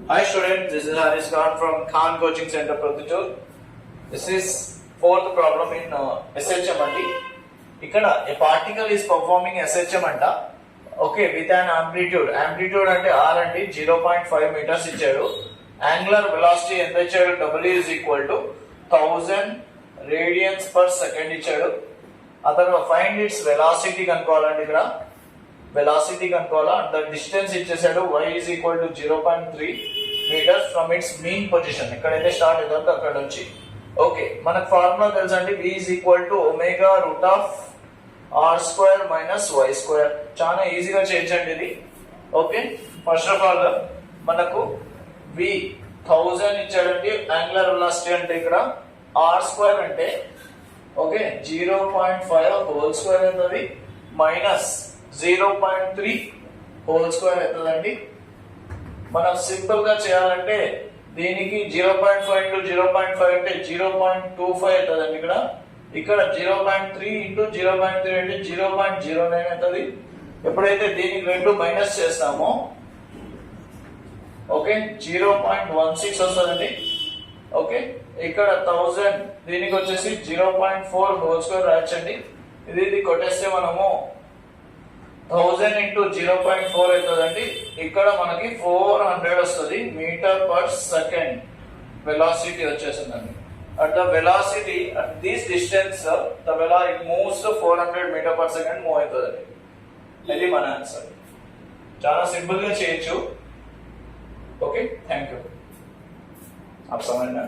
Hi students, this is Haris Khan from Khan Coaching Center, Prathutur. This is fourth problem in SHM andi. Ikkada a particle is performing SHM anta. Okay, with an amplitude. Amplitude ante R andi 0.5 meters ichadu. Angular velocity ఎంత ఇచ్చాడు? W is equal to 1000 radians per second ఇచ్చాడు. అతను find its velocity కనుక్కోవాలండి. ఇక్కడ velocity కనుక్కోవాలా. the distance ఇచ్చేసాడు y is equal to 0.3 meters from its mean position. ఎక్కడైతే start అవుతుందో అక్కడ నుంచి. ఓకే, మనకు ఫార్ములా తెలుసండి. v is equal to omega root of r square minus y square. చాలా ఈజీగా చేయొచ్చండి ఇది. ఓకే, ఫస్ట్ ఆఫ్ ఆల్ మనకు v 1000 ఇచ్చాడండి. యాంగులర్ వెలాసిటీ అంటే ఇక్కడ r స్క్వేర్ అంటే ఓకే 0.5 హోల్ స్క్వేర్ అవుతుంది మైనస్ 0.3 హోల్ స్క్వేర్ అవుతుందండి. మనం సింపుల్ గా చేయాలంటే దీనికి 0.5 ఇంటూ 0.5 అంటే 0.25 అవుతుందండి. ఇక్కడ 0.3 ఇంటూ 0.3 అంటే 0.09 అవుతుంది. ఎప్పుడైతే దీనికి రెండు మైనస్ చేస్తామో ఓకే 0.16 వస్తుందండి. ఓకే, ఇక్కడ 1000 దీనికి వచ్చేసి 0.4 హోల్ స్క్వేర్ రాయొచ్చండి. ఇది కొట్టేస్తే మనము 1000 ఇంటూ 0.4 అవుతుందండి. ఇక్కడ మనకి 400 వస్తుంది మీటర్ పర్ సెకండ్ వెలాసిటీ వచ్చేసిందండి. at the velocity at this distance the velocity moves to 400 meter per second move అవుతుందండి. ఇది మన ఆన్సర్. చాలా సింపుల్ గా చేయొచ్చు. Okay, thank you. आप समझना.